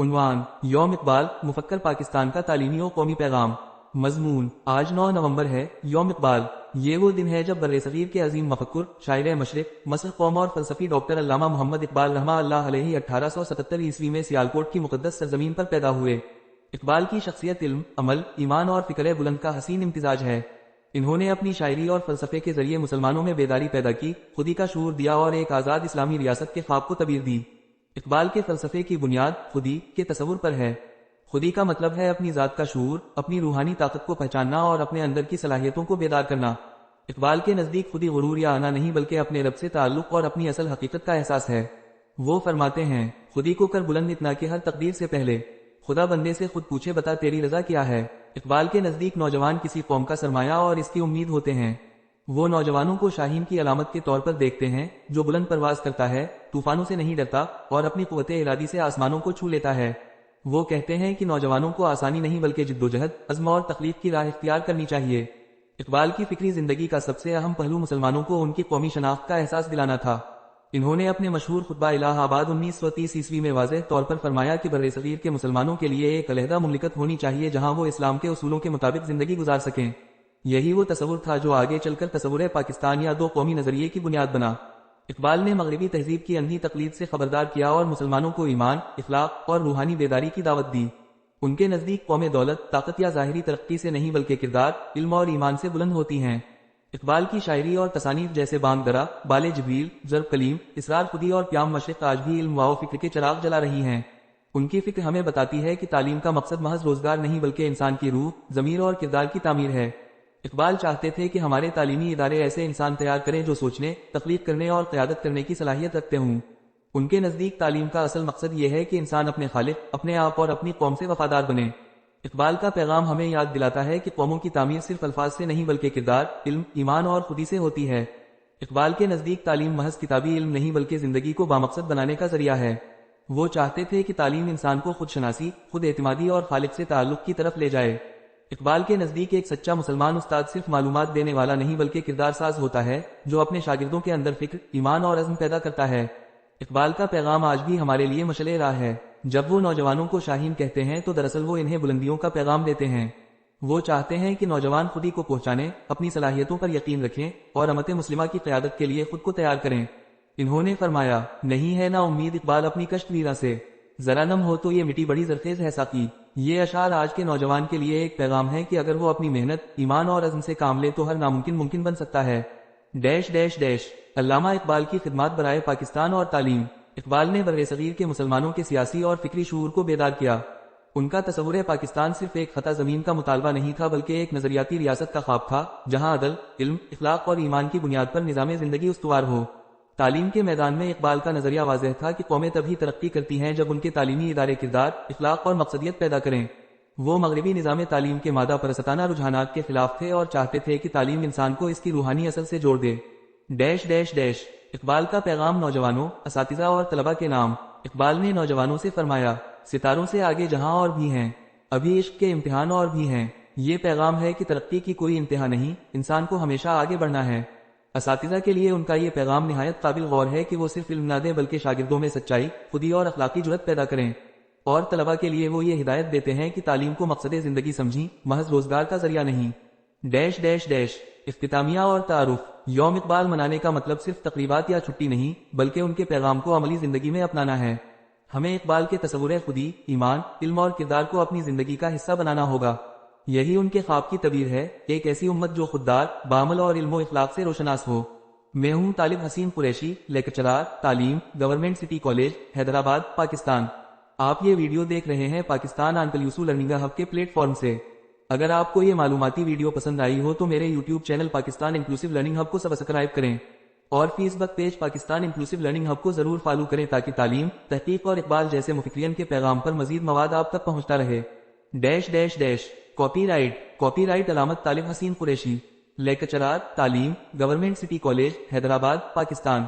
عنوان: یوم اقبال مفکر پاکستان کا تعلیمی و قومی پیغام۔ مضمون: آج 9 نومبر ہے، یوم اقبال۔ یہ وہ دن ہے جب برصغیر کے عظیم مفکر، شاعر مشرق، مصر قوم اور فلسفی ڈاکٹر علامہ محمد اقبال رحمہ اللہ علیہ 1877 عیسوی میں سیالکوٹ کی مقدس سرزمین پر پیدا ہوئے۔ اقبال کی شخصیت علم، عمل، ایمان اور فکر بلند کا حسین امتزاج ہے۔ انہوں نے اپنی شاعری اور فلسفے کے ذریعے مسلمانوں میں بیداری پیدا کی، خودی کا شعور دیا اور ایک آزاد اسلامی ریاست کے خواب کو تعبیر دی۔ اقبال کے فلسفے کی بنیاد خودی کے تصور پر ہے۔ خودی کا مطلب ہے اپنی ذات کا شعور، اپنی روحانی طاقت کو پہچاننا اور اپنے اندر کی صلاحیتوں کو بیدار کرنا۔ اقبال کے نزدیک خودی غرور یا آنا نہیں بلکہ اپنے رب سے تعلق اور اپنی اصل حقیقت کا احساس ہے۔ وہ فرماتے ہیں: خودی کو کر بلند اتنا کہ ہر تقدیر سے پہلے خدا بندے سے خود پوچھے بتا تیری رضا کیا ہے۔ اقبال کے نزدیک نوجوان کسی قوم کا سرمایہ اور اس کی امید ہوتے ہیں۔ وہ نوجوانوں کو شاہین کی علامت کے طور پر دیکھتے ہیں، جو بلند پرواز کرتا ہے، طوفانوں سے نہیں ڈرتا اور اپنی قوت ارادی سے آسمانوں کو چھو لیتا ہے۔ وہ کہتے ہیں کہ نوجوانوں کو آسانی نہیں بلکہ جدوجہد، عزم اور تخلیق کی راہ اختیار کرنی چاہیے۔ اقبال کی فکری زندگی کا سب سے اہم پہلو مسلمانوں کو ان کی قومی شناخت کا احساس دلانا تھا۔ انہوں نے اپنے مشہور خطبہ الہ آباد 1930 عیسوی میں واضح طور پر فرمایا کہ برصغیر کے مسلمانوں کے لیے ایک علیحدہ مملکت ہونی چاہیے جہاں وہ اسلام کے اصولوں کے مطابق زندگی گزار سکیں۔ یہی وہ تصور تھا جو آگے چل کر تصور پاکستان یا دو قومی نظریے کی بنیاد بنا۔ اقبال نے مغربی تہذیب کی اندھی تقلید سے خبردار کیا اور مسلمانوں کو ایمان، اخلاق اور روحانی بیداری کی دعوت دی۔ ان کے نزدیک قوم دولت، طاقت یا ظاہری ترقی سے نہیں بلکہ کردار، علم اور ایمان سے بلند ہوتی ہیں۔ اقبال کی شاعری اور تصانیف جیسے بانگ درا، بال جبریل، ضرب کلیم، اسرار خودی اور پیام مشرق آج بھی علم و فکر کے چراغ جلا رہی ہیں۔ ان کی فکر ہمیں بتاتی ہے کہ تعلیم کا مقصد محض روزگار نہیں بلکہ انسان کی روح، ضمیر اور کردار کی تعمیر ہے۔ اقبال چاہتے تھے کہ ہمارے تعلیمی ادارے ایسے انسان تیار کریں جو سوچنے، تخلیق کرنے اور قیادت کرنے کی صلاحیت رکھتے ہوں۔ ان کے نزدیک تعلیم کا اصل مقصد یہ ہے کہ انسان اپنے خالق، اپنے آپ اور اپنی قوم سے وفادار بنے۔ اقبال کا پیغام ہمیں یاد دلاتا ہے کہ قوموں کی تعمیر صرف الفاظ سے نہیں بلکہ کردار، علم، ایمان اور خودی سے ہوتی ہے۔ اقبال کے نزدیک تعلیم محض کتابی علم نہیں بلکہ زندگی کو بامقصد بنانے کا ذریعہ ہے۔ وہ چاہتے تھے کہ تعلیم انسان کو خود شناسی، خود اعتمادی اور خالق سے تعلق کی طرف لے جائے۔ اقبال کے نزدیک ایک سچا مسلمان استاد صرف معلومات دینے والا نہیں بلکہ کردار ساز ہوتا ہے، جو اپنے شاگردوں کے اندر فکر، ایمان اور عزم پیدا کرتا ہے۔ اقبال کا پیغام آج بھی ہمارے لیے مشعل راہ ہے۔ جب وہ نوجوانوں کو شاہین کہتے ہیں تو دراصل وہ انہیں بلندیوں کا پیغام دیتے ہیں۔ وہ چاہتے ہیں کہ نوجوان خودی کو پہچانے، اپنی صلاحیتوں پر یقین رکھیں اور امت مسلمہ کی قیادت کے لیے خود کو تیار کریں۔ انہوں نے فرمایا: نہیں ہے نا امید اقبال اپنی کشت ویرا سے، ذرا نم ہو تو یہ مٹی بڑی زرخیز ہے ساقی۔ یہ اشعار آج کے نوجوان کے لیے ایک پیغام ہے کہ اگر وہ اپنی محنت، ایمان اور عزم سے کام لے تو ہر ناممکن ممکن بن سکتا ہے۔ ڈیش ڈیش ڈیش علامہ اقبال کی خدمات برائے پاکستان اور تعلیم۔ اقبال نے برصغیر کے مسلمانوں کے سیاسی اور فکری شعور کو بیدار کیا۔ ان کا تصور پاکستان صرف ایک خطہ زمین کا مطالبہ نہیں تھا بلکہ ایک نظریاتی ریاست کا خواب تھا، جہاں عدل، علم، اخلاق اور ایمان کی بنیاد پر نظام زندگی استوار ہو۔ تعلیم کے میدان میں اقبال کا نظریہ واضح تھا کہ قومیں تبھی ترقی کرتی ہیں جب ان کے تعلیمی ادارے کردار، اخلاق اور مقصدیت پیدا کریں۔ وہ مغربی نظام تعلیم کے مادہ پرستانہ رجحانات کے خلاف تھے اور چاہتے تھے کہ تعلیم انسان کو اس کی روحانی اصل سے جوڑ دے۔ ڈیش ڈیش ڈیش اقبال کا پیغام نوجوانوں، اساتذہ اور طلباء کے نام۔ اقبال نے نوجوانوں سے فرمایا: ستاروں سے آگے جہاں اور بھی ہیں، ابھی عشق کے امتحان اور بھی ہیں۔ یہ پیغام ہے کہ ترقی کی کوئی انتہا نہیں، انسان کو ہمیشہ آگے بڑھنا ہے۔ اساتذہ کے لیے ان کا یہ پیغام نہایت قابل غور ہے کہ وہ صرف علم نہ دیں بلکہ شاگردوں میں سچائی، خودی اور اخلاقی جرأت پیدا کریں۔ اور طلباء کے لیے وہ یہ ہدایت دیتے ہیں کہ تعلیم کو مقصد زندگی سمجھیں، محض روزگار کا ذریعہ نہیں۔ ڈیش ڈیش ڈیش اختتامیہ اور تعارف۔ یوم اقبال منانے کا مطلب صرف تقریبات یا چھٹی نہیں بلکہ ان کے پیغام کو عملی زندگی میں اپنانا ہے۔ ہمیں اقبال کے تصور خودی، ایمان، علم اور کردار کو اپنی زندگی کا حصہ بنانا ہوگا۔ یہی ان کے خواب کی تعبیر ہے، ایک ایسی امت جو خوددار، بعمل اور علم و اخلاق سے روشناس ہو۔ میں ہوں طالب حسین قریشی، لیکچرار تعلیم، government city college, Hyderabad, Pakistan. آپ یہ ویڈیو دیکھ رہے ہیں پاکستان انکلیوسو لرننگ ہب کے پلیٹ فارم سے۔ اگر آپ کو یہ معلوماتی ویڈیو پسند آئی ہو تو میرے YouTube channel Pakistan inclusive learning hub کو سبسکرائب کریں اور Facebook page Pakistan inclusive learning hub کو ضرور فالو کریں تاکہ تعلیم، تحقیق اور اقبال جیسے مفکرین کے پیغام پر مزید مواد آپ تک پہنچتا رہے۔ Dash dash dash copy right علامت طالب حسین قریشی، لیکچرار تعلیم، government city college, Hyderabad, Pakistan.